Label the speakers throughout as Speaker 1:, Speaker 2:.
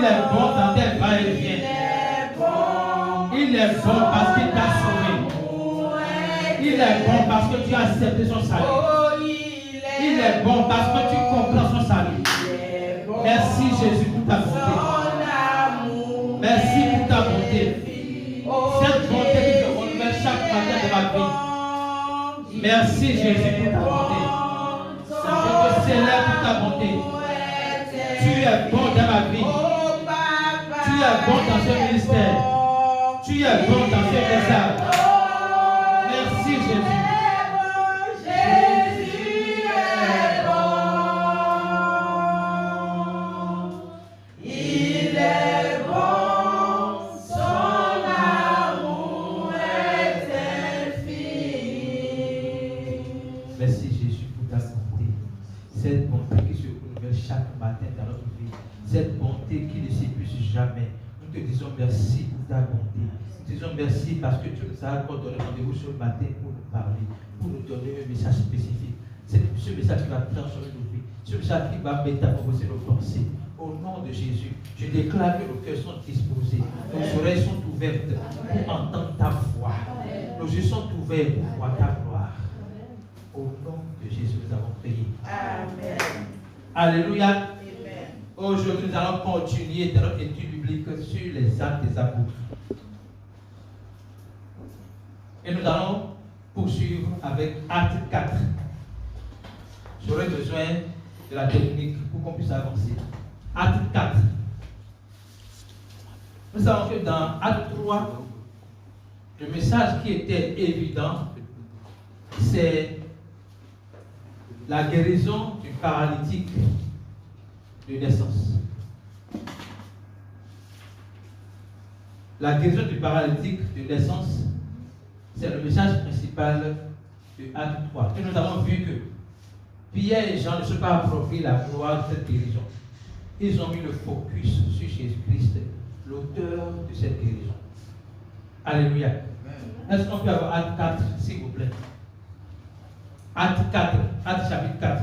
Speaker 1: Il est bon dans tes va-et-vient. Il est bon parce qu'il t'a sauvé. Il est bon parce que tu as accepté son salut. Il est bon parce que tu comprends son salut. Merci Jésus pour ta bonté. Merci pour ta bonté. Cette bonté qui se renouvelle chaque matin de ma vie. Merci Jésus pour ta bonté. Je te célèbre pour ta bonté. Tu es bon dans ma vie. Tu es bon dans ce ministère. Tu es bon dans ce message. Merci Jésus.
Speaker 2: Cette bonté qui ne s'épuise jamais. Nous te disons merci pour ta bonté. Nous te disons merci parce que tu nous as accordé rendez-vous ce matin pour nous parler, pour nous donner un message spécifique. C'est ce message qui va transformer nos vies, ce message qui va métamorphoser nos pensées. Au nom de Jésus, je déclare que nos cœurs sont disposés, nos oreilles sont ouvertes pour entendre ta voix. Nos yeux sont ouverts pour voir ta gloire. Au nom de Jésus, nous avons prié. Amen. Alléluia. Aujourd'hui, nous allons continuer dans notre étude biblique sur les actes des apôtres. Et nous allons poursuivre avec Acte 4. J'aurai besoin de la technique pour qu'on puisse avancer. Acte 4. Nous savons que dans Acte 3, le message qui était évident, c'est la guérison du paralytique de naissance. La guérison du paralytique de naissance, c'est le message principal de Acte 3. Et nous avons vu que Pierre et Jean ne se sont pas appropriés la gloire de cette guérison. Ils ont mis le focus sur Jésus-Christ, l'auteur de cette guérison. Alléluia. Est-ce qu'on peut avoir Acte 4, s'il vous plaît? Acte 4, Acte chapitre 4,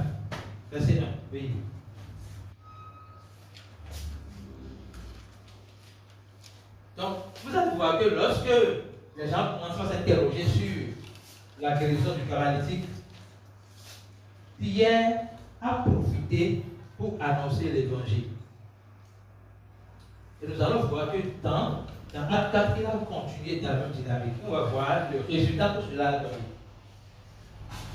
Speaker 2: verset 1. Oui. Donc, vous allez voir que lorsque les gens commencent à s'interroger sur la guérison du paralytique, Pierre a profité pour annoncer l'évangile. Et nous allons voir que dans Acte 4, il a continué dans la même dynamique. On va voir le résultat de cela a donné.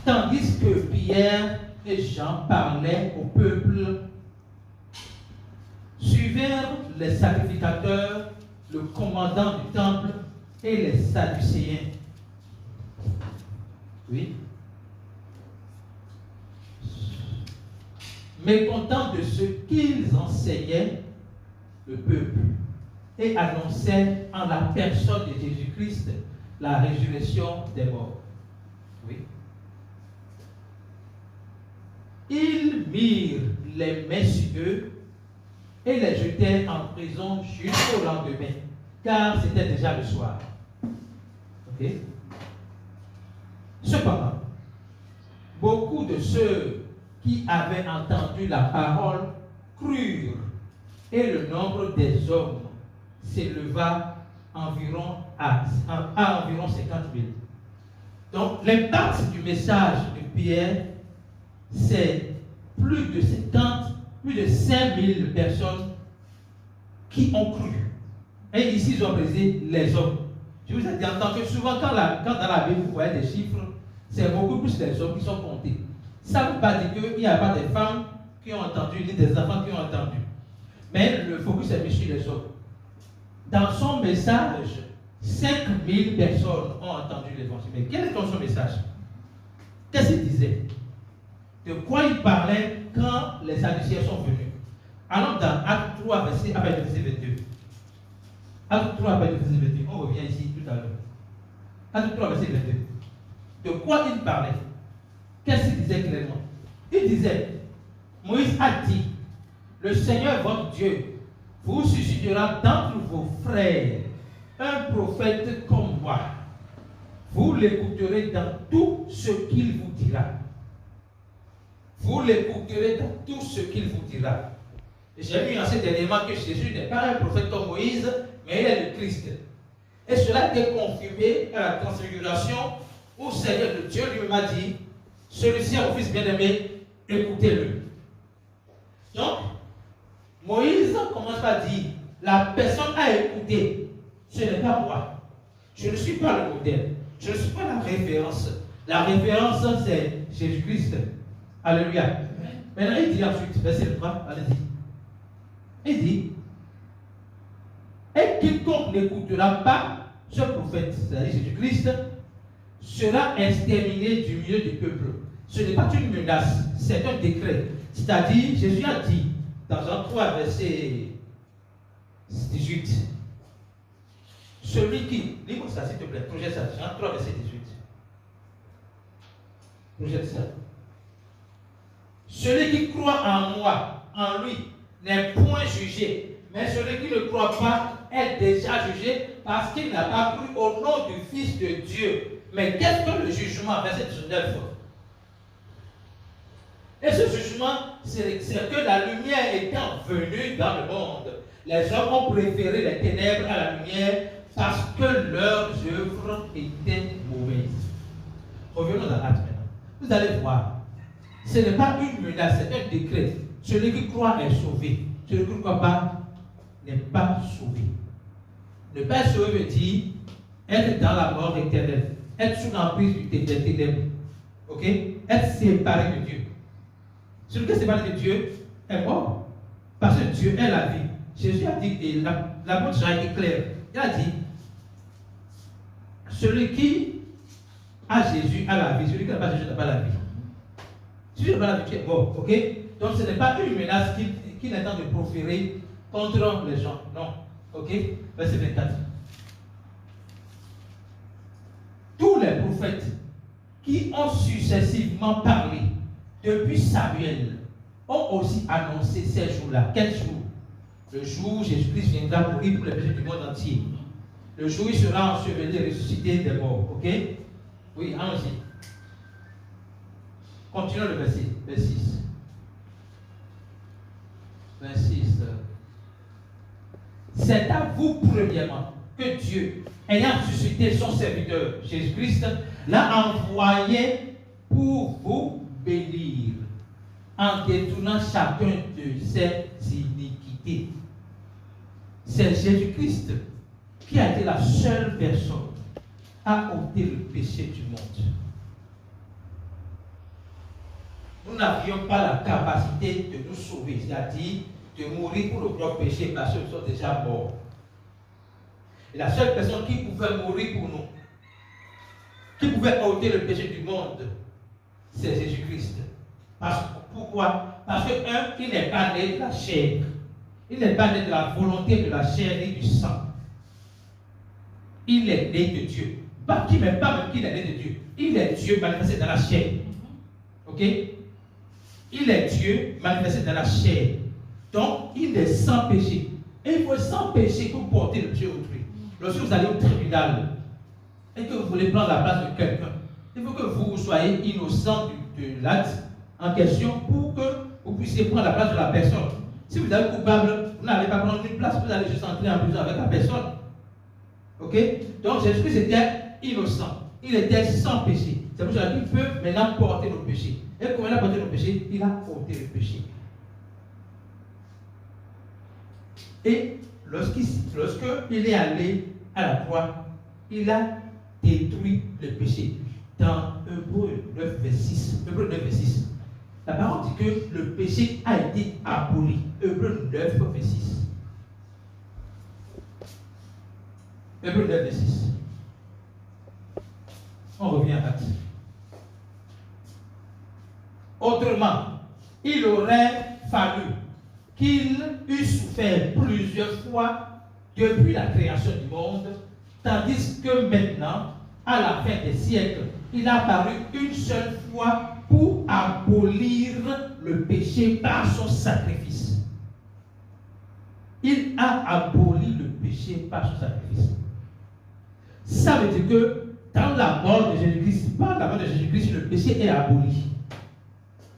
Speaker 2: Tandis que Pierre et Jean parlaient au peuple, suivirent les sacrificateurs, le commandant du temple et les Sadducéens. Oui. Mécontents de ce qu'ils enseignaient, le peuple, et annonçaient en la personne de Jésus-Christ la résurrection des morts. Oui. Ils mirent les mains sur eux et les jetèrent en prison jusqu'au lendemain, car c'était déjà le soir. Ok? Cependant, beaucoup de ceux qui avaient entendu la parole crurent, et le nombre des hommes s'éleva environ à environ 50 000. Donc, l'impact du message de Pierre, c'est plus de 5 000 personnes qui ont cru. Et ici, ils ont brisé les hommes. Je vous ai dit en tant que souvent, quand dans la Bible, vous voyez des chiffres, c'est beaucoup plus les hommes qui sont comptés. Ça ne veut pas dire qu'il n'y a pas des femmes qui ont entendu, ni des enfants qui ont entendu. Mais le focus est mis sur les hommes. Dans son message, 5 000 personnes ont entendu l'évangile. Mais quel est son message? Qu'est-ce qu'il disait? De quoi il parlait quand les Sadducéens sont venus? Allons dans Acte 3, verset 22. Acte 3, verset 22. On revient ici tout à l'heure. Acte 3, verset 22. De quoi il parlait? Qu'est-ce qu'il disait clairement? Il disait, Moïse a dit, le Seigneur votre Dieu vous suscitera d'entre vos frères un prophète comme moi. Vous l'écouterez dans tout ce qu'il vous dira. Vous l'écouterez dans tout ce qu'il vous dira. J'ai lu ensuite dernièrement que Jésus n'est pas un prophète comme Moïse, mais il est le Christ. Et cela a été confirmé à la transfiguration où Seigneur de Dieu lui-même a dit, celui-ci est mon fils bien-aimé, écoutez-le. Donc, Moïse commence par dire, la personne à écouter, ce n'est pas moi. Je ne suis pas le modèle. Je ne suis pas la référence. La référence, c'est Jésus-Christ. Alléluia. Maintenant, il dit ensuite, verset 3, allez-y. Il dit, et quiconque n'écoutera pas ce prophète, c'est-à-dire Jésus-Christ, sera exterminé du milieu du peuple. Ce n'est pas une menace, c'est un décret. C'est-à-dire, Jésus a dit, dans Jean 3, verset 18, celui qui, lis-moi ça s'il te plaît, projette ça, Jean 3, verset 18. Projette ça. Celui qui croit en moi, en lui, n'est point jugé, mais celui qui ne croit pas est déjà jugé parce qu'il n'a pas cru au nom du Fils de Dieu. Mais qu'est-ce que le jugement, verset 19? Et ce jugement, c'est que la lumière étant venue dans le monde, les hommes ont préféré les ténèbres à la lumière parce que leurs œuvres étaient mauvaises. Revenons dans l'acte maintenant. Vous allez voir, ce n'est pas une menace, c'est un décret. Celui qui croit est sauvé. Celui qui ne croit pas n'est pas sauvé. Ne pas être sauvé veut dire être dans la mort éternelle, être sous l'emprise des ténèbres, ok? Être séparé de Dieu. Celui qui est séparé de Dieu est mort, parce que Dieu est la vie. Jésus a dit, et la bonne chose a été claire, il a dit, celui qui a Jésus a la vie, celui qui n'a pas Jésus n'a pas la vie. Si tu n'as pas la vie, tu es mort, ok? Donc ce n'est pas une menace qu'il est temps de proférer contre les gens, non, ok? Verset 24. Tous les prophètes qui ont successivement parlé depuis Samuel ont aussi annoncé ces jours-là. Quel jour? Le jour où Jésus-Christ viendra mourir pour les péchés du monde entier. Le jour où il sera enseveli et ressuscité des morts. Ok? Oui, allons-y. Continuons le verset 6. 26. C'est à vous, premièrement, que Dieu, ayant suscité son serviteur, Jésus-Christ, l'a envoyé pour vous bénir, en détournant chacun de ses iniquités. C'est Jésus-Christ qui a été la seule personne à ôter le péché du monde. Nous n'avions pas la capacité de nous sauver, c'est-à-dire de mourir pour nos propres péchés parce que nous sommes déjà morts. Et la seule personne qui pouvait mourir pour nous, qui pouvait ôter le péché du monde, c'est Jésus-Christ. Pourquoi? Parce que, il n'est pas né de la chair. Il n'est pas né de la volonté de la chair ni du sang. Il est né de Dieu. Pas même qu'il est né de Dieu. Il est Dieu manifesté dans la chair. Ok? Il est Dieu manifesté dans la chair. Donc, il est sans péché. Et il faut sans péché pour porter le péché autrui. Lorsque vous allez au tribunal et que vous voulez prendre la place de quelqu'un, il faut que vous soyez innocent de l'acte en question pour que vous puissiez prendre la place de la personne. Si vous êtes coupable, vous n'allez pas prendre une place, vous allez juste entrer en prison avec la personne. Ok? Donc Jésus-Christ était innocent. Il était sans péché. C'est pour cela qu'il peut maintenant porter nos péchés. Et comme il a porté nos péchés, il a porté le péché. Et lorsqu'il est allé à la croix, il a détruit le péché. Dans Hébreux 9, verset 6. Hébreux 9, verset 6. La parole dit que le péché a été aboli. Hébreux 9, verset 6. Hébreux 9, verset 6. On revient à Actes. Autrement, il aurait fallu qu'il eût souffert plusieurs fois depuis la création du monde, tandis que maintenant, à la fin des siècles, il a apparu une seule fois pour abolir le péché par son sacrifice. Il a aboli le péché par son sacrifice. Ça veut dire que dans la mort de Jésus-Christ, par la mort de Jésus-Christ, le péché est aboli.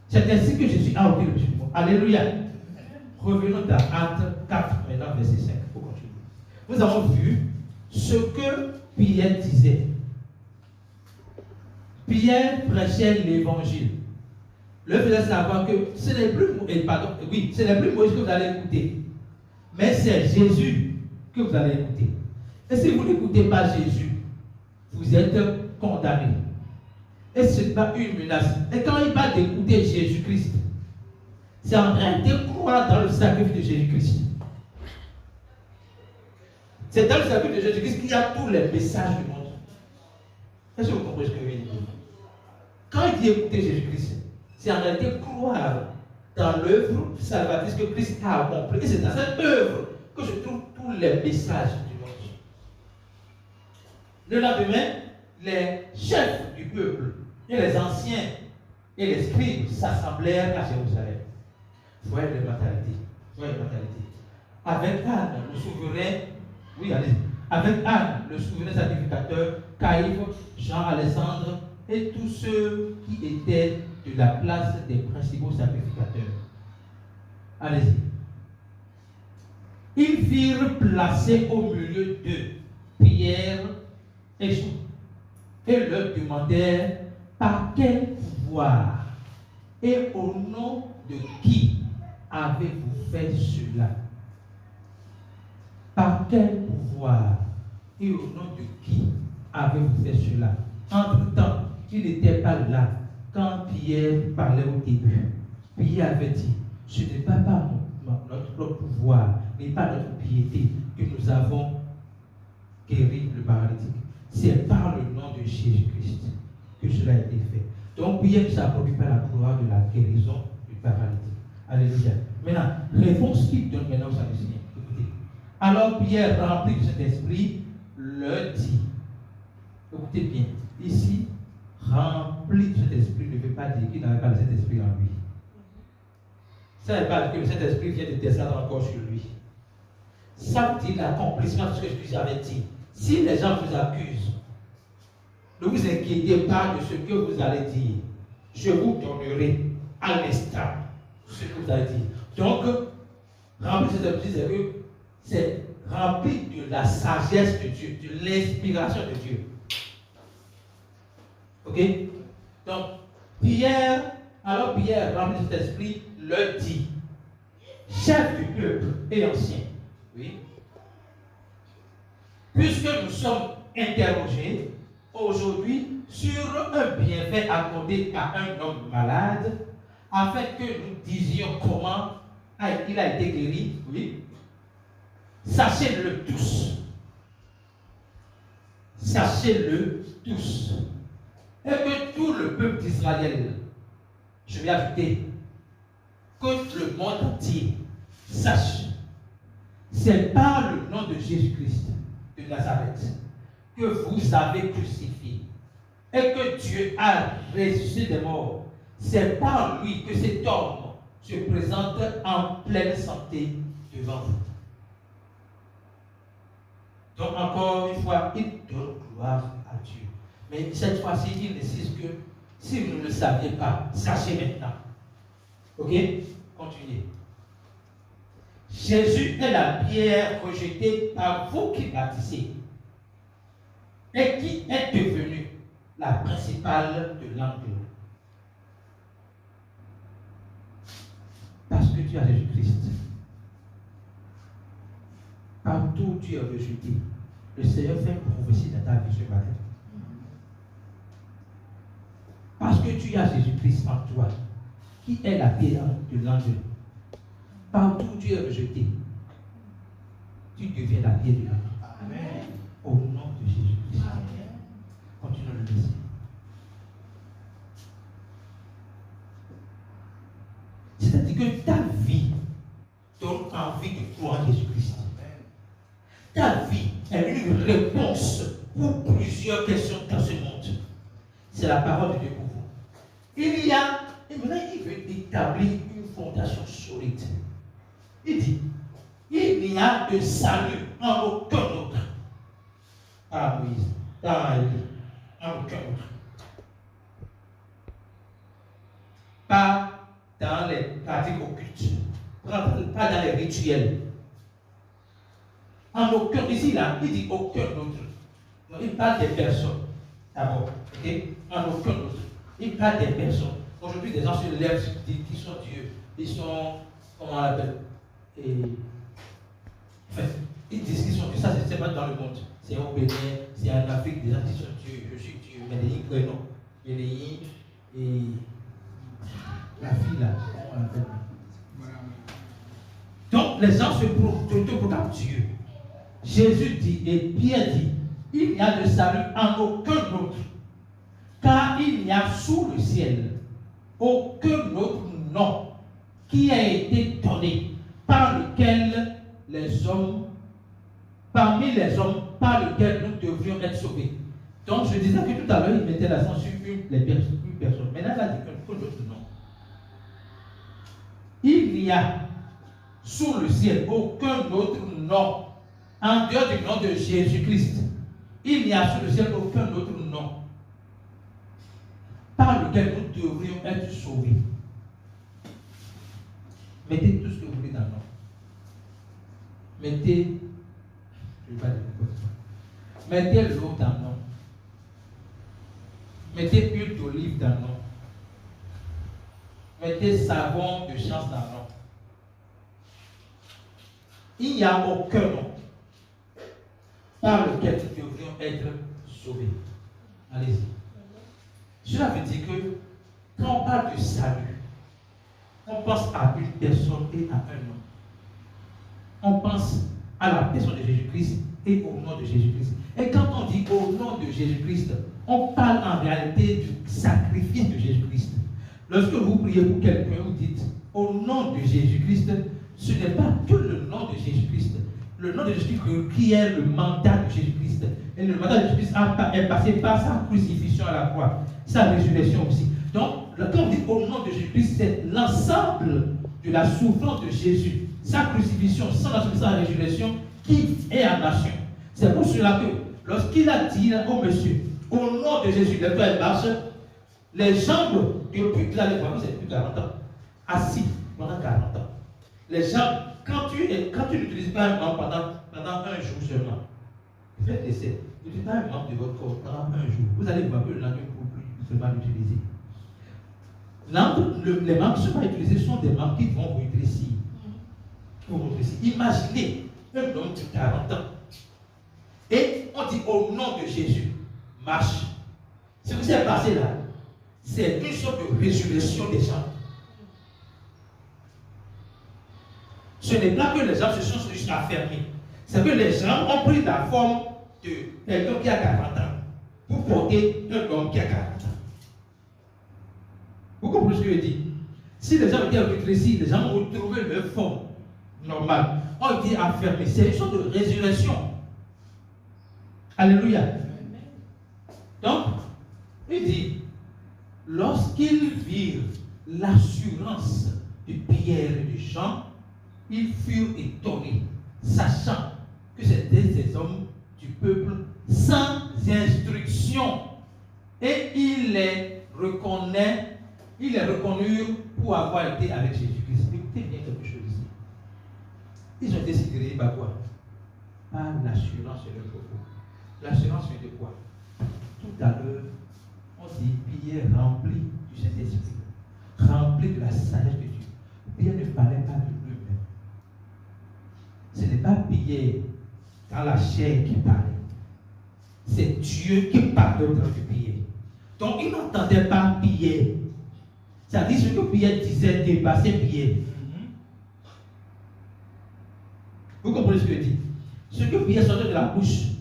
Speaker 2: C'est ainsi que Jésus a ôté le péché du monde. Alléluia.
Speaker 1: Revenons dans Actes 4, maintenant, verset 5, pour continuer. Nous avons vu ce que Pierre disait. Pierre prêchait l'évangile. Le faisait savoir que ce n'est plus, ce n'est plus Moïse que vous allez écouter, mais c'est Jésus que vous allez écouter. Et si vous n'écoutez pas Jésus, vous êtes condamné. Et ce n'est pas une menace. Et quand il parle d'écouter Jésus-Christ, c'est en réalité croire dans le sacrifice de Jésus-Christ. C'est dans le sacrifice de Jésus-Christ qu'il y a tous les messages du monde. Est-ce que vous comprenez ce que je viens de dire? Quand il dit écouter Jésus-Christ, c'est en réalité croire dans l'œuvre salvatrice que Christ a accomplie. Et c'est dans cette œuvre que je trouve tous les messages du monde. Le lendemain, les chefs du peuple et les anciens et les scribes s'assemblèrent à Jérusalem. Voyez les mentalités. Avec Anne, le souverain, avec Anne, le souverain sacrificateur, Caïphe, Jean-Alexandre et tous ceux qui étaient de la place des principaux sacrificateurs. Allez-y. Ils firent placer au milieu d'eux Pierre et Jean et leur demandèrent par quel pouvoir et au nom de qui avez-vous fait cela? Par quel pouvoir et au nom de qui avez-vous fait cela? Entre-temps, il n'était pas là quand Pierre parlait au début. Pierre avait dit, ce n'est pas par notre propre pouvoir, mais par notre piété que nous avons guéri le paralytique. C'est par le nom de Jésus-Christ que cela a été fait. Donc Pierre ne s'approprie pas la gloire de la guérison du paralytique. Alléluia. Maintenant, réponse qu'il donne maintenant au Sadducéens. Écoutez. Alors Pierre, rempli de cet esprit, leur dit, écoutez bien, ici, rempli de cet esprit ne veut pas dire qu'il n'avait pas le Saint-Esprit en lui. Ça ne veut pas dire que le Saint-Esprit vient de descendre encore sur lui. Ça veut dire l'accomplissement de ce que Jésus avait dit. Si les gens vous accusent, ne vous inquiétez pas de ce que vous allez dire. Je vous donnerai à l'instant ce que vous allez dire. Donc, rempli de cet esprit, c'est rempli de la sagesse de Dieu, de l'inspiration de Dieu. Ok? Donc, Pierre, rempli de cet esprit, leur dit, chef du peuple et ancien, oui, puisque nous sommes interrogés aujourd'hui sur un bienfait accordé à un homme malade, afin que nous disions comment il a été guéri, oui, sachez-le tous. Sachez-le tous. Et que tout le peuple d'Israël, je vais ajouter, que le monde entier sache, c'est par le nom de Jésus-Christ de Nazareth que vous avez crucifié et que Dieu a ressuscité des morts. C'est par lui que cet homme se présente en pleine santé devant vous. Donc encore une fois, il donne gloire à Dieu. Mais cette fois-ci, il insiste que si vous ne le saviez pas, sachez maintenant. Ok? Continuez. Jésus est la pierre rejetée par vous qui bâtissez et qui est devenue la principale de l'angle. Parce que tu as Jésus-Christ. Partout où tu es rejeté, le Seigneur fait une prophétie dans ta vie ce matin. Parce que tu as Jésus-Christ en toi, qui est la pierre de l'angle. Partout où tu es rejeté, tu deviens la pierre de l'angle. Amen. Au nom de Jésus-Christ. Continue à le laisser. C'est-à-dire que ta vie donne envie de croire en Jésus-Christ. Ta vie est une réponse pour plusieurs questions dans ce monde. C'est la parole de Dieu pour vous. Et maintenant, il veut établir une fondation solide. Il dit, il n'y a de salut en aucun autre. Ah Moïse, dans Élie, en aucun autre. Pas dans les pratiques occultes.
Speaker 2: pas dans les rituels. En aucun, ici là, il dit aucun autre. Non, il parle des personnes. D'abord, ok? En aucun autre. Il parle des personnes. Aujourd'hui, des gens se lèvent, se disent qu'ils sont Dieu. Ils sont, comment on l'appelle? Enfin, ils disent qu'ils sont Dieu. Ça, c'est pas dans le monde. C'est au Bénin, c'est en Afrique, des gens qui sont Dieu. Je suis Dieu. Mais les non. Et la fille là, comment on l'appelle? Donc, les gens se proclament Dieu. Jésus dit, et Pierre dit, il n'y a de salut en aucun autre, car il n'y a sous le ciel aucun autre nom qui a été donné par lequel les hommes, parmi les hommes, par lequel nous devrions être sauvés. Donc, je disais que tout à l'heure, il mettait l'accent sur une personne. Maintenant, il a dit qu'un autre nom. Il n'y a sous le ciel aucun autre nom en dehors du nom de Jésus-Christ. Il n'y a sous le ciel aucun autre nom par lequel nous devrions être sauvés. Mettez tout ce que vous voulez dans le nom. Mettez, je ne vais pas dire n'importe quoi. Mettez l'eau dans le nom. Mettez huile d'olive dans le nom. Mettez savon de chance dans le nom. Il n'y a aucun nom par lequel nous devrions être sauvés. Allez-y. Cela veut dire que quand on parle du salut, on pense à une personne et à un nom. On pense à la personne de Jésus-Christ et au nom de Jésus-Christ. Et quand on dit au nom de Jésus-Christ, on parle en réalité du sacrifice de Jésus-Christ. Lorsque vous priez pour quelqu'un, vous dites au nom de Jésus-Christ, ce n'est pas que le nom de Jésus-Christ. Le nom de Jésus-Christ requiert le mandat de Jésus-Christ. Et le mandat de Jésus-Christ est passé par sa crucifixion à la croix, sa résurrection aussi. Donc, quand on dit au nom de Jésus-Christ, c'est l'ensemble de la souffrance de Jésus, sa crucifixion, sa résurrection qui est en nation. C'est pour cela que lorsqu'il a dit au monsieur, au nom de Jésus, le père marche, les jambes, depuis que là, les voyous, c'est depuis 40 ans, assis pendant 40 ans. Les jambes, quand tu n'utilises pas un membre pendant un jour seulement, faites l'essai, n'utilisez pas un membre de votre corps pendant un jour. Vous allez voir que le lendemain, vous ne pouvez plus seulement l'utiliser. Les membres qui ne sont pas utilisés sont des membres qui vont vous rétrécir. Imaginez un homme de 40 ans. Et on dit au nom de Jésus, marche. Ce qui s'est passé là, c'est une sorte de résurrection des gens. Ce n'est pas que les gens se sont juste affermis. C'est que les gens ont pris la forme de quelqu'un qui a 40 ans pour porter un homme qui a 40 ans. Vous comprenez ce que je dis? Si les gens étaient rétrécis, les gens ont retrouvé leur forme normale, ont été affermis. C'est une sorte de résurrection. Alléluia. Donc, il dit, lorsqu'ils virent l'assurance de Pierre et de Jean, ils furent étonnés, sachant que c'était des hommes du peuple sans instruction. Et ils les reconnurent pour avoir été avec Jésus-Christ. Écoutez bien quelque chose ici. Ils ont été sécurisés par quoi? Par l'assurance de leur propos. L'assurance vient de quoi? Tout à l'heure, on dit Pierre rempli du Saint-Esprit, rempli de la sagesse de Dieu. Pierre ne parlait pas de lui-même. Ce n'est pas Pierre dans la chair qui parlait. C'est Dieu qui parlait au travers de Pierre. Donc il n'entendait pas Pierre. Ça dit ce que Pierre disait dépassait Pierre. Vous comprenez ce que je dis? Ce que Pierre sortait de la bouche,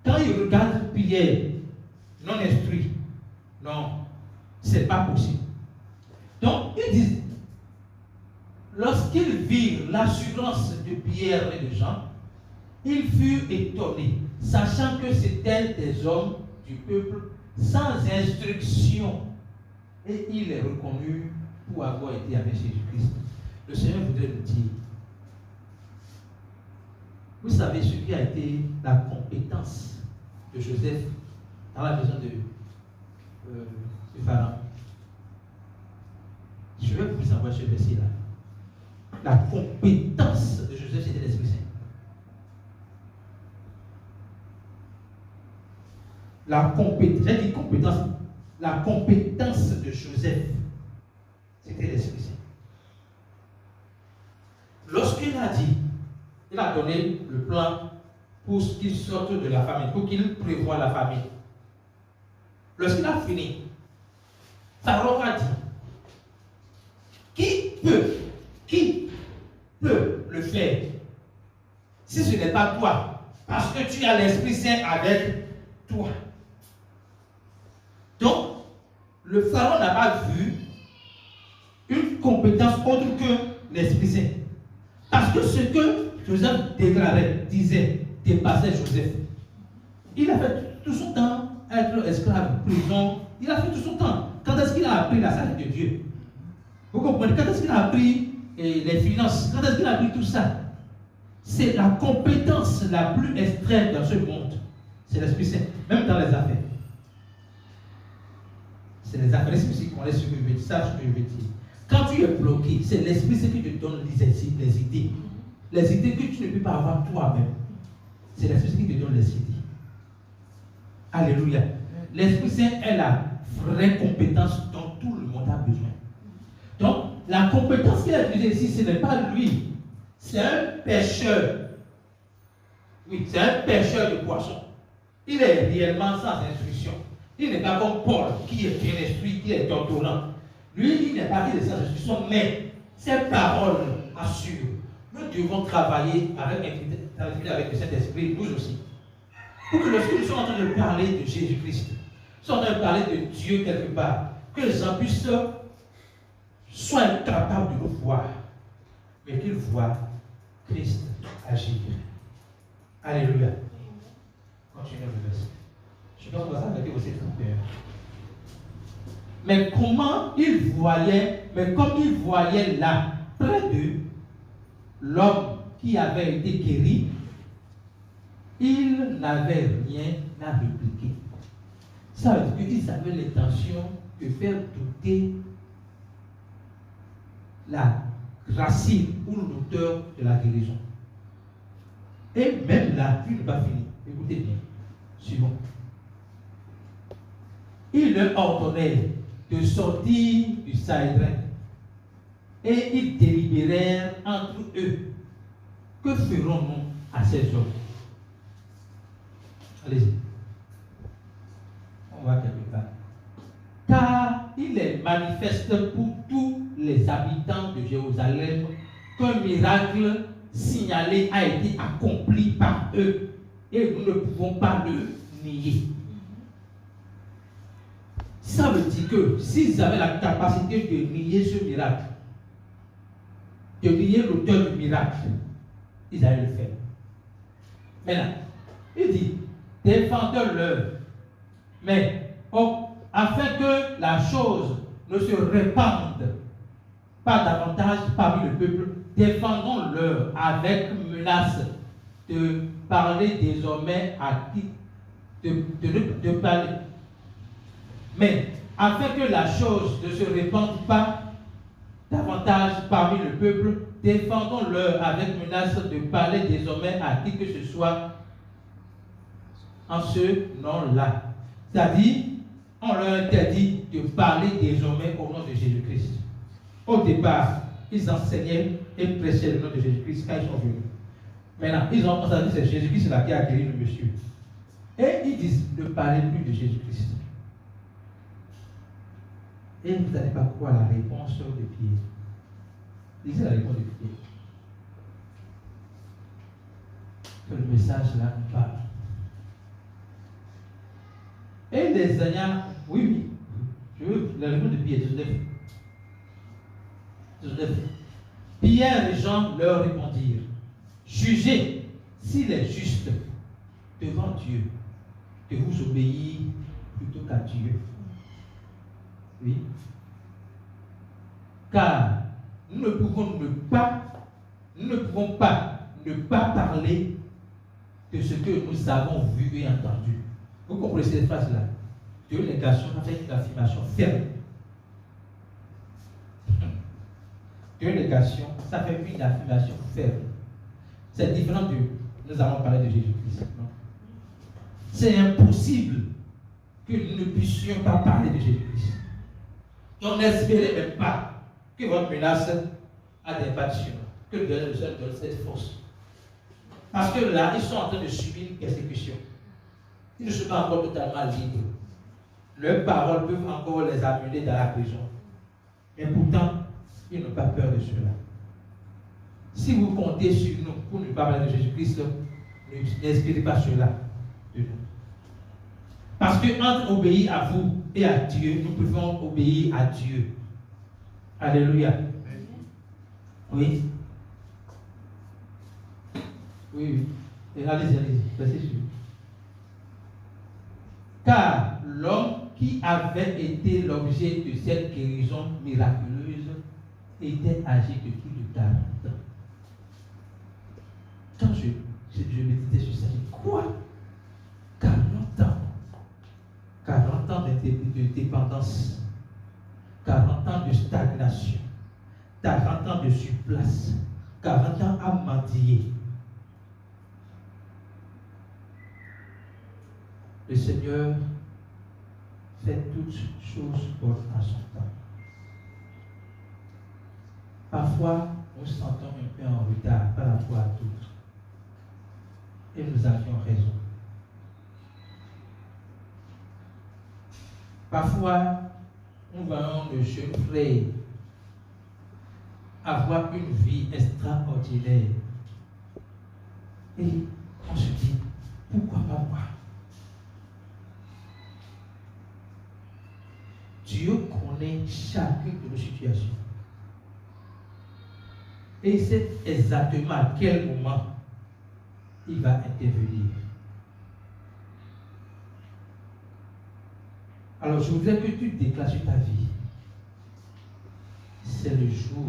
Speaker 2: quand il regarde Pierre non instruit, non, c'est pas possible. Donc ils disent, lorsqu'ils virent l'assurance de Pierre et de Jean, ils furent étonnés, sachant que c'étaient des hommes du peuple sans instruction. Et ils les reconnurent pour avoir été avec Jésus-Christ. Le Seigneur voudrait nous dire, vous savez ce qui a été la compétence de Joseph dans la maison de Pharaon. Je vais vous envoyer ce verset-là. La compétence de Joseph, c'était l'Esprit Saint. La compétence, j'ai dit compétence. La compétence de Joseph, c'était l'Esprit Saint. Lorsqu'il a dit, il a donné le plan pour qu'il sorte de la famille, pour qu'il prévoie la famille. Lorsqu'il a fini, Pharaon a dit, qui peut le faire si ce n'est pas toi, parce que tu as l'Esprit Saint avec toi. Donc, le Pharaon n'a pas vu une compétence autre que l'Esprit Saint. Parce que ce que Joseph déclarait, disait, dépassait Joseph. Il a fait tout son temps être esclave, prison. Il a fait tout son temps. Quand est-ce qu'il a appris la sagesse de Dieu? Vous comprenez? Quand est-ce qu'il a appris les finances? Quand est-ce qu'il a appris tout ça? C'est la compétence la plus extrême dans ce monde. C'est l'Esprit Saint, même dans les affaires. C'est les affaires. Laisse-moi si connaître ce que je veux dire, sache ce que je veux dire. Quand tu es bloqué, c'est l'Esprit Saint qui te donne les idées. Les idées que tu ne peux pas avoir toi-même. C'est l'Esprit Saint qui te donne les idées. Alléluia. L'Esprit Saint est la vraie compétence dont tout le monde a besoin. Donc, la compétence qu'il a utilisée ici, ce n'est pas lui. C'est un pêcheur. Oui, c'est un pêcheur de poissons. Il est réellement sans instruction. Il n'est pas comme Paul, qui est bien instruit, qui est doctorant. Lui, il n'est pas sans instruction, mais ses paroles assurent. Nous devons travailler avec le Saint-Esprit, nous aussi. Pour que lorsque nous sommes en train de parler de Jésus-Christ, nous sommes en train de parler de Dieu quelque part, que les gens puissent soient incapables de nous voir, mais qu'ils voient Christ agir. Alléluia. Continuez le verset. Je pense que ça va être aussi 31. Mais comment il voyait, mais comme il voyait là, près d'eux, l'homme qui avait été guéri, il n'avait rien à répliquer. Ça veut dire qu'ils avaient l'intention de faire douter la racine ou l'auteur de la guérison. Et même là, il n'est pas fini. Écoutez bien. Suivant. Il leur ordonnait de sortir du Saïdrin. Et ils délibérèrent entre eux. Que ferons-nous à ces hommes? Allez-y. On va quelque part. Car il est manifeste pour tous les habitants de Jérusalem qu'un miracle signalé a été accompli par eux et nous ne pouvons pas le nier. Ça veut dire que s'ils avaient la capacité de nier ce miracle, de nier l'auteur du miracle, ils allaient le faire. Maintenant, il dit, défendez-leur, mais afin que la chose ne se répande pas davantage parmi le peuple, défendons-leur avec menace de parler désormais à qui de parler. Mais afin que la chose ne se répande pas davantage parmi le peuple, défendons-leur avec menace de parler désormais à qui que ce soit en ce nom-là. C'est-à-dire, on leur interdit de parler désormais au nom de Jésus-Christ. Au départ, ils enseignaient et prêchaient le nom de Jésus-Christ quand ils sont venus. Maintenant, ils ont constaté que c'est Jésus-Christ là qui a guéri le monsieur. Et ils disent ne parlez plus de Jésus-Christ. Et vous n'allez pas croire la réponse de Pierre. Lisez la réponse de Pierre. Que le message là nous parle. Et les enseignants, oui, je veux la réponse de Pierre, 19. Pierre et Jean leur répondirent, jugez s'il est juste devant Dieu de vous obéir plutôt qu'à Dieu. Oui. Car nous ne pouvons pas ne pas parler de ce que nous avons vu et entendu. Vous comprenez cette phrase-là? De négation avec une affirmation ferme.
Speaker 1: de négation, ça fait une affirmation ferme. C'est différent de nous allons parler de Jésus-Christ. C'est impossible que nous ne puissions pas parler de Jésus-Christ. Donc n'espérez même pas que votre menace a des impacts sur nous, que le Seigneur donne cette force. Parce que là, ils sont en train de subir une persécution. Ils ne sont pas encore totalement libres. Leurs paroles peuvent encore les amener dans la prison. Mais pourtant, ils n'ont pas peur de cela. Si vous comptez sur nous pour ne pas parler de Jésus-Christ, n'espérez pas cela de nous. Parce que entre obéir à vous et à Dieu, nous pouvons obéir à Dieu. Alléluia. Oui. Oui. Et allez-y. Verset suivant. Car l'homme qui avait été l'objet de cette guérison miraculeuse était âgé de plus de 40 ans. Quand je méditais sur ça, je dis quoi? 40 ans. 40 ans de dépendance. 40 ans de stagnation. 40 ans de surplace. 40 ans à mendier. Le Seigneur fait toutes choses bonnes à son temps. Parfois, nous nous sentons un peu en retard par rapport à d'autres. Et nous avions raison. Parfois, nous voyons le jeune frère avoir une vie extraordinaire. Et on se dit, pourquoi pas moi? Dieu connaît chacune de nos situations. Et il sait exactement à quel moment il va intervenir. Alors je voudrais que tu déclares sur ta vie. C'est le jour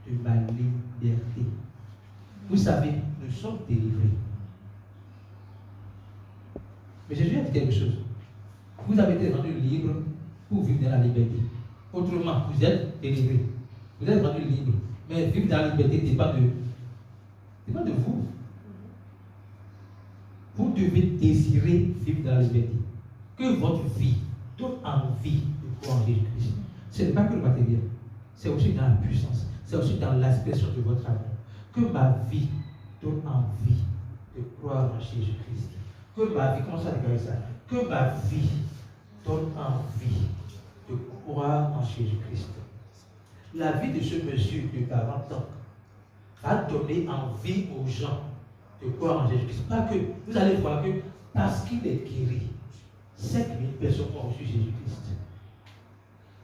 Speaker 1: de ma liberté. Vous savez, nous sommes délivrés. Mais Jésus a dit quelque chose. Vous avez été rendus libres pour vivre dans la liberté. Autrement, vous êtes délivrés. Vous êtes rendus libres. Mais vivre dans la liberté ne dépend de vous. Vous devez désirer vivre dans la liberté. Que votre vie donne envie de croire en Jésus-Christ. Ce n'est pas que le matériel. C'est aussi dans la puissance. C'est aussi dans l'expression de votre amour. Que ma vie donne envie de croire en Jésus-Christ. Que ma vie, comment ça déclarer ça? Que ma vie donne envie de croire en Jésus-Christ. La vie de ce monsieur de 40 ans va donner envie aux gens de croire en Jésus-Christ. Pas que, vous allez voir que parce qu'il est guéri, 5000 personnes ont reçu Jésus-Christ.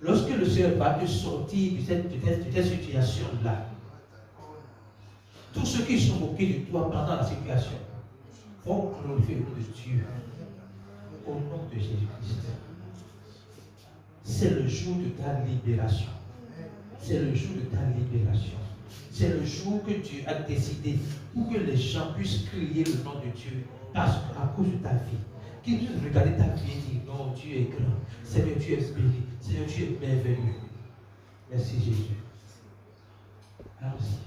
Speaker 1: Lorsque le Seigneur va te sortir de cette situation-là, tous ceux qui sont moqués de toi pendant la situation vont glorifier le nom de Dieu au nom de Jésus-Christ. C'est le jour de ta libération. C'est le jour de ta libération. C'est le jour que Dieu a décidé pour que les gens puissent crier le nom de Dieu parce qu'à cause de ta vie. Qu'ils puissent regarder ta vie et dire non, Dieu est grand. Seigneur, Dieu est béni. Seigneur, Dieu est merveilleux. Merci Jésus. Allons-y.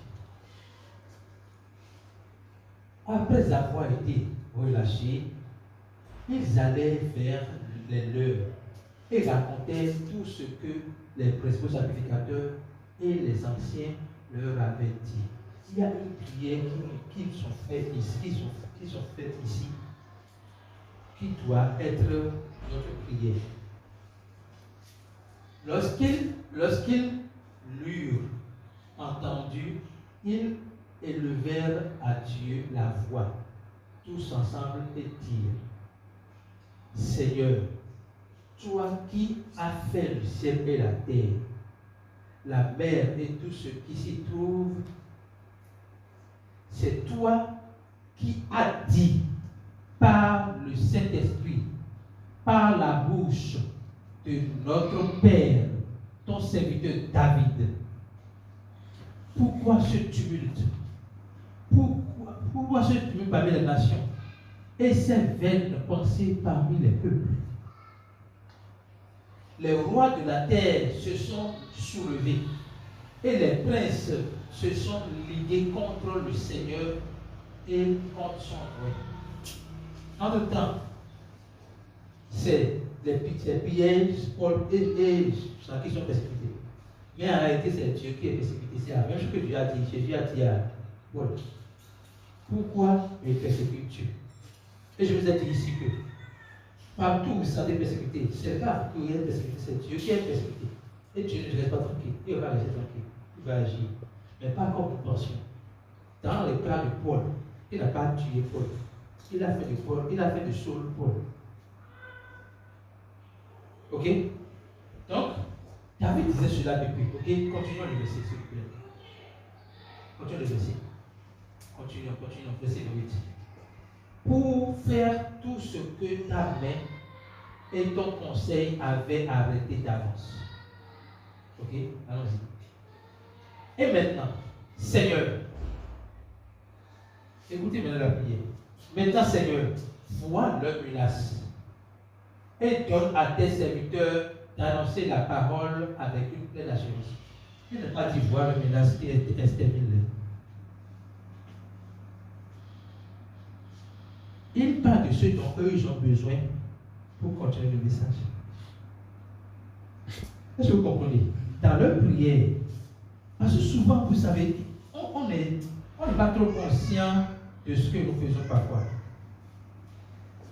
Speaker 1: Après avoir été relâchés, ils allaient vers les leurs et racontaient tout ce que les principaux sacrificateurs et les anciens leur avaient dit. Il y a une prière qui sont faites ici, qui doit être notre prière. Lorsqu'ils l'eurent entendu, ils élevèrent à Dieu la voix, tous ensemble, et dirent: Seigneur, toi qui as fait le ciel et la terre, la mer et tout ce qui s'y trouve, c'est toi qui as dit par le Saint-Esprit, par la bouche de notre Père, ton serviteur David. Pourquoi ce tumulte? Pourquoi ce tumulte parmi les nations et ces vaines pensées parmi les peuples? Les rois de la terre se sont soulevés
Speaker 2: Et les princes se sont ligués contre le Seigneur et contre son roi. Entre-temps, c'est les pièges, Paul et ceux qui sont persécutés. Mais en réalité, c'est Dieu qui est persécuté. C'est la même chose que Dieu a dit. Jésus a dit à Paul, pourquoi me persécutes-tu? Et je vous ai dit ici que partout où vous sentez persécuté, c'est pas que vous êtes persécuté, c'est Dieu qui est persécuté. Et Dieu ne reste pas tranquille. Il va rester tranquille. Il va agir. Mais pas comme nous pensions. Dans le cas de Paul, il n'a pas tué Paul. Il a fait de Paul, il a fait de Saul Paul. Ok? Donc, David disait cela depuis. Ok? Continuons le verset, s'il vous plaît. Continuons le verset. Continuons. Verset 8. Pour faire tout ce que ta main et ton conseil avaient arrêté d'avance. Ok? Allons-y. Et maintenant, Seigneur, écoutez maintenant la prière. Maintenant, Seigneur, vois leur menace et donne à tes serviteurs d'annoncer la parole avec une pleine assurance. Il n'a pas dit voir leur menace et exterminer. Il parle de ce dont eux ils ont besoin pour continuer le message. Est-ce que vous comprenez? Dans leur prière, parce que souvent, vous savez, on n'est pas trop conscient de ce que nous faisons parfois.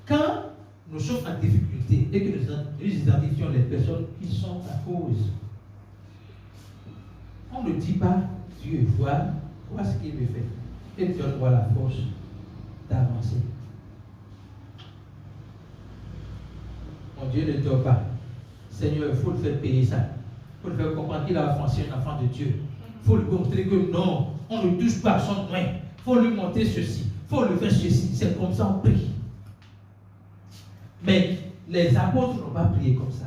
Speaker 2: Quand nous sommes en difficulté et que nous identifions les personnes qui sont à cause, on ne dit pas Dieu, vois ce qu'il me fait et donne-moi la force d'avancer. Mon Dieu ne dort pas. Seigneur, il faut le faire payer ça. Il faut le faire comprendre qu'il a offensé un enfant de Dieu. Il faut lui montrer que non, on ne touche pas à son main. Il faut lui montrer ceci. Il faut lui faire ceci. C'est comme ça on prie. Mais les apôtres n'ont pas prié comme ça.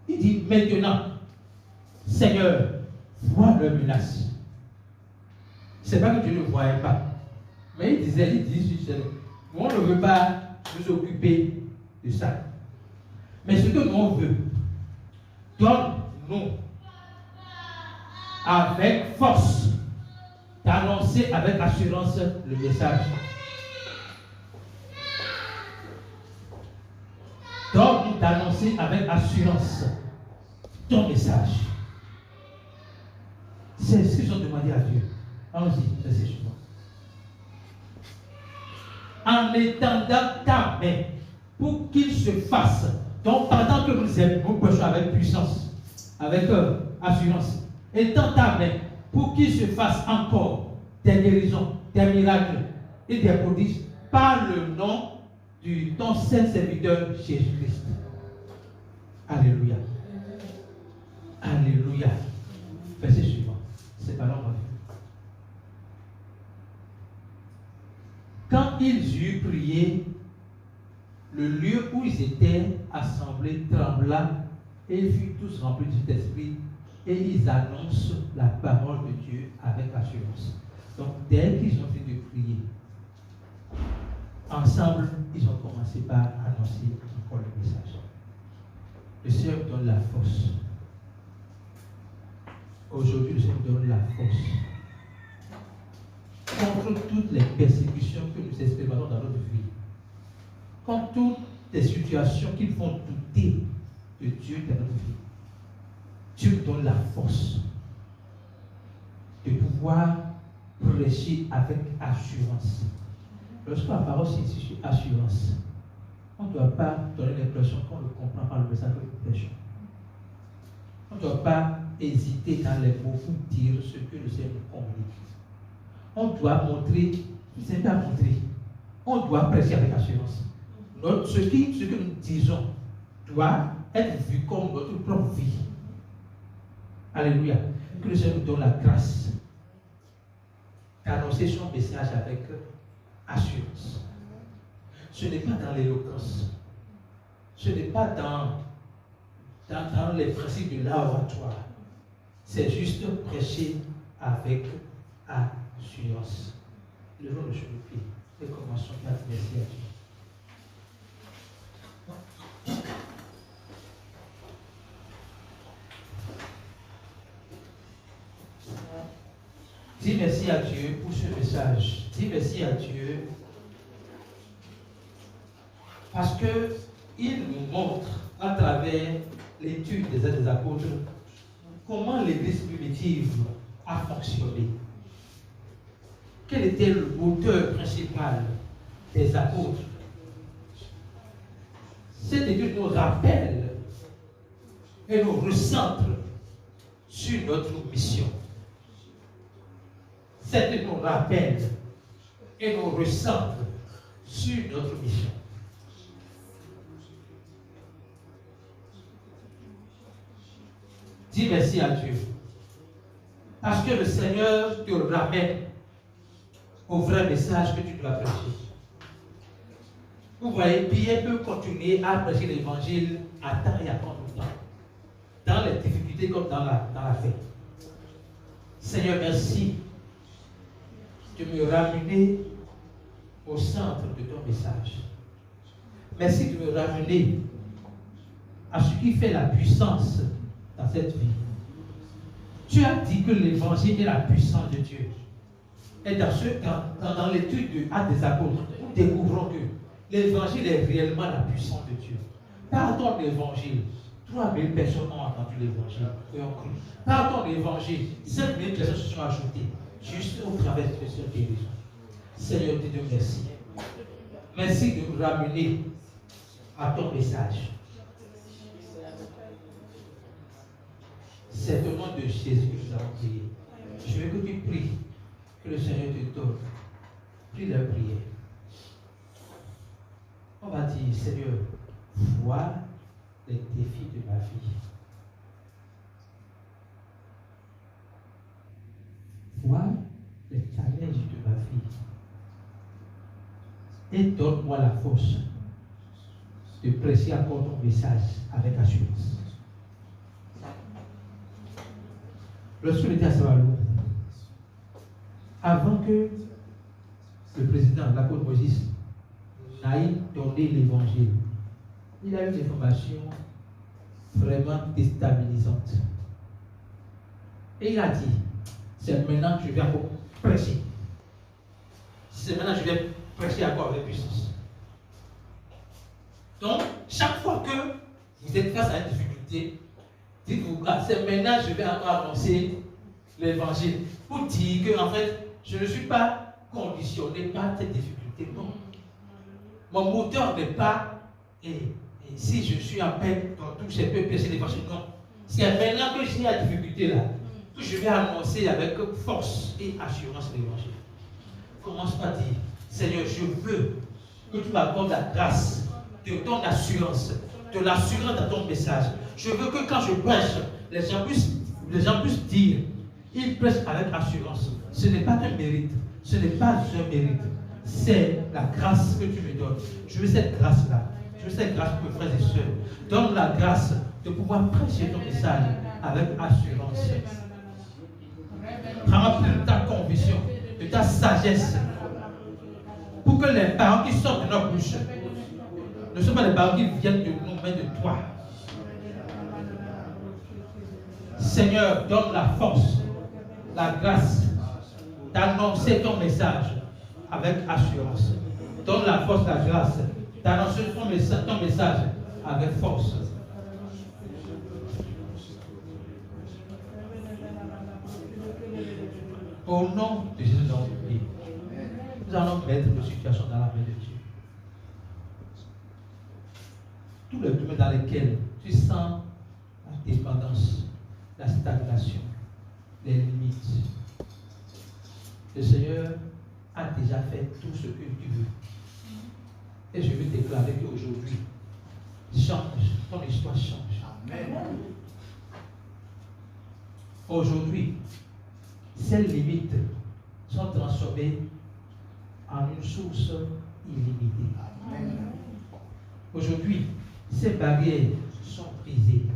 Speaker 2: Il dit maintenant, Seigneur, vois leur menace. Ce n'est pas que Dieu ne voyait pas. Mais il disait, nous on ne veut pas nous occuper de ça. Mais ce que nous on veut, donne-nous avec force d'annoncer avec assurance le message. Donne-nous d'annoncer avec assurance ton message. C'est ce qu'ils ont demandé à Dieu. Allons-y, c'est suivant. En étendant ta main pour qu'il se fasse. Donc, pendant que nous prêchons avec puissance, avec assurance, étends ta main pour qu'il se fasse encore des guérisons, des miracles et des prodiges par le nom de ton saint serviteur Jésus-Christ. Alléluia. Alléluia. Verset suivant. C'est pas long. Quand ils eurent prié, le lieu où ils étaient assemblés trembla et ils furent tous remplis du Saint-Esprit et ils annoncent la parole de Dieu avec assurance. Donc, dès qu'ils ont fini de prier, ensemble, ils ont commencé par annoncer encore le message. Le Seigneur donne la force. Aujourd'hui, le Seigneur donne la force contre toutes les persécutions que nous expérimentons dans notre vie. Contre toutes les situations qui font douter de Dieu dans notre vie. Dieu donne la force de pouvoir prêcher avec assurance. Lorsque la parole signifie assurance, on ne doit pas donner l'impression qu'on ne comprend pas le message que nous prêchons. On ne doit pas hésiter dans les mots pour dire ce que le Seigneur nous communique. On doit montrer, c'est pas montrer, on doit prêcher avec assurance. Ce que nous disons doit être vu comme notre propre vie. Alléluia. Que le Seigneur nous donne la grâce d'annoncer son message avec assurance. Ce n'est pas dans l'éloquence. Ce n'est pas dans les principes de l'oratoire. C'est juste prêcher avec assurance. Levons le chemin de pied et commençons par merci à Dieu. Dis merci à Dieu pour ce message. Dis merci à Dieu parce qu'il nous montre à travers l'étude des Actes des Apôtres comment l'Église primitive a fonctionné. Quel était le moteur principal des apôtres? Cette étude nous rappelle et nous recentre sur notre mission. Cette étude nous rappelle et nous recentre sur notre mission. Dis merci à Dieu. Parce que le Seigneur te ramène au vrai message que tu dois prêcher. Vous voyez, Pierre peut continuer à prêcher l'évangile à temps et à contre-temps, dans les difficultés comme dans la fête. Seigneur, merci de me ramener au centre de ton message. Merci de me ramener à ce qui fait la puissance dans cette vie. Tu as dit que l'évangile est la puissance de Dieu. Et dans l'étude de Actes des Apôtres, nous découvrons que l'évangile est réellement la puissance de Dieu. Par ton évangile, 3000 personnes ont entendu l'évangile et ont cru. Par ton évangile, 5000 personnes se sont ajoutées juste au travers de cette guérison. Seigneur, te dis merci. Merci de nous ramener à ton message. C'est au nom de Jésus que nous avons prié. Je veux que tu pries, que le Seigneur te donne. Prie la prière. On va dire, Seigneur, vois les défis de ma vie. Vois les challenges de ma vie. Et donne-moi la force de prêcher encore ton message avec assurance. Lorsqu'on était à Savalou, avant que le président, l'apôtre Moïse, n'aille donner l'évangile, il a eu une information vraiment déstabilisante. Et il a dit, c'est maintenant que je vais encore prêcher. C'est maintenant que je vais prêcher encore avec puissance. Donc, chaque fois que vous êtes face à une difficulté, dites-vous, c'est maintenant que je vais encore annoncer l'évangile. Pour dire que, en fait, je ne suis pas conditionné par cette difficulté. Non. Mon moteur n'est pas, et si je suis en paix dans tout, je peux prêcher l'évangile. Non. C'est maintenant que j'ai la difficulté là, que je vais annoncer avec force et assurance l'évangile. Commence par dire, Seigneur, je veux que tu m'accordes la grâce de ton assurance, de l'assurance de ton message. Je veux que quand je prêche, les gens puissent dire, ils prêchent avec assurance. Ce n'est pas un mérite, ce n'est pas un mérite, c'est la grâce que tu me donnes. Je veux cette grâce-là, je veux cette grâce pour mes frères et sœurs. Donne la grâce de pouvoir prêcher ton message avec assurance. Prends de ta conviction, de ta sagesse, pour que les paroles qui sortent de notre bouche ne sont pas des paroles qui viennent de nous, mais de toi. Seigneur, donne la force, la grâce d'annoncer ton message avec assurance. Donne la force, la grâce d'annoncer ton message avec force. Au nom de Jésus, nous allons prier. Nous allons mettre nos situations dans la main de Dieu. Tous les domaines dans lesquels tu sens la dépendance, la stagnation, les limites. Le Seigneur a déjà fait tout ce que tu veux. Et je veux déclarer qu'aujourd'hui, change, ton histoire change. Amen. Aujourd'hui, ces limites sont transformées en une source illimitée. Amen. Aujourd'hui, ces barrières sont brisées.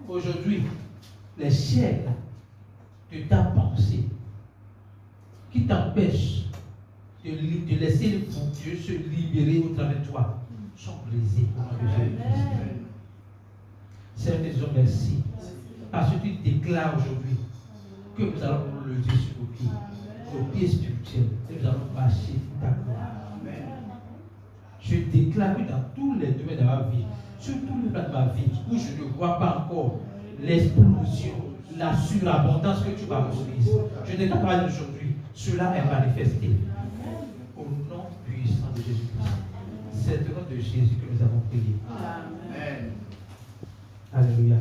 Speaker 2: Aujourd'hui, les chaînes de ta pensée qui t'empêchent de laisser Dieu se libérer au travers de toi sont brisées. Seigneur, nous disons merci parce que tu déclares aujourd'hui que nous allons nous lever sur nos pieds spirituels, et nous allons marcher ta gloire. Je déclare que dans tous les domaines de ma vie, sur tous les plans de ma vie, où je ne vois pas encore l'explosion, la surabondance que tu vas m'offrir, je déclare aujourd'hui, cela est manifesté. Au nom puissant de Jésus-Christ. C'est au nom de Jésus que nous avons prié.
Speaker 3: Amen.
Speaker 2: Alléluia.